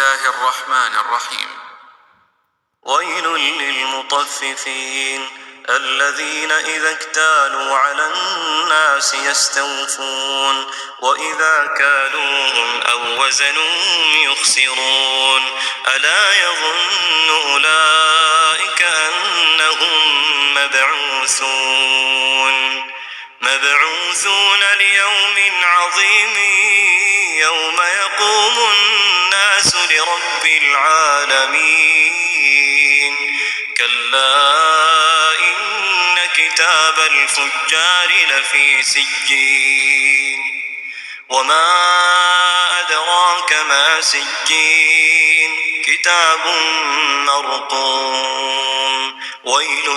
الله الرحمن الرحيم. ويل للمطففين الذين إذا اكتالوا على الناس يستوفون وإذا كالوهم أو وزنوهم يخسرون ألا يظن أولئك أنهم مبعوثون ليوم عظيم يوم يقوم الناس لرب العالمين كلا إن كتاب الفجار لفي سجين وما أدراك ما سجين كتاب مرقوم ويل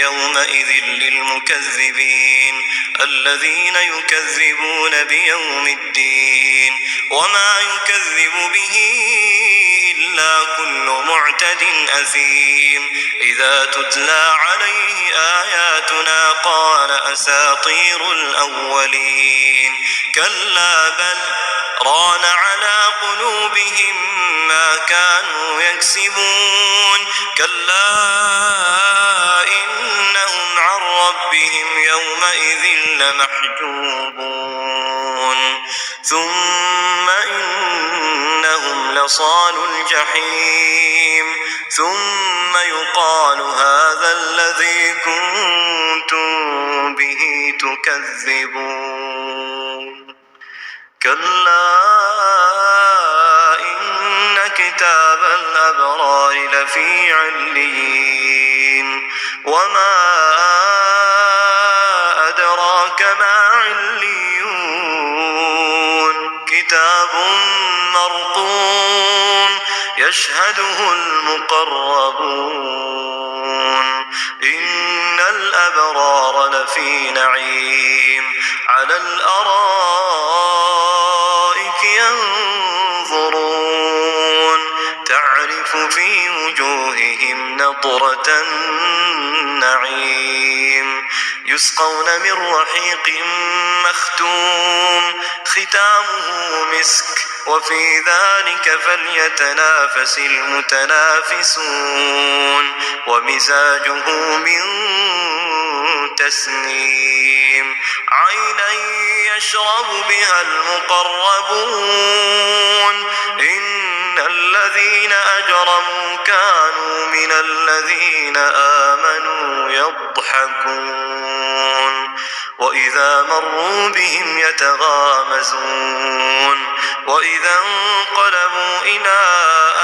يومئذ للمكذبين الذين يكذبون بيوم الدين وما يكذب به إلا كل معتد أثيم إذا تتلى عليه آياتنا قال أساطير الأولين كلا بل ران على قلوبهم ما كانوا يكسبون كلا إنهم عن ربهم يومئذ لمحجوبون ثم إنهم لصالوا الجحيم ثم يقال هذا الذي كنتم به تكذبون كلا إن كتاب الأبرار لفي عليين وما أدراك ما عليون كتاب مرقوم يشهده المقربون إن الأبرار لفي نعيم على الأرائك ينظرون تعرف في وجوههم نضرة النعيم يسقون من رحيق مختوم ختامه مسك وفي ذلك فليتنافس المتنافسون ومزاجه من تسنيم عينا يشرب بها المقربون إن الذين أجرموا كانوا من الذين آمنوا يضحكون وإذا مروا بهم يتغامزون وإذا انقلبوا إلى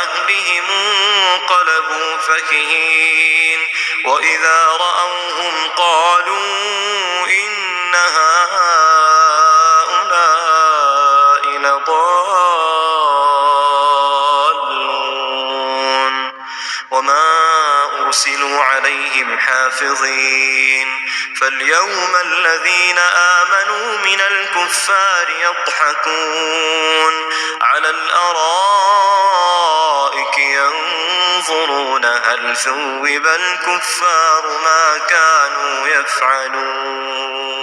أهلهم انقلبوا فكهين وإذا رأوهم قالوا إن هؤلاء لضالون وما أرسلوا عليهم حافظين فاليوم الذين آمنوا من الكفار يضحكون على الأرائك ينظرون هل ثوب الكفار ما كانوا يفعلون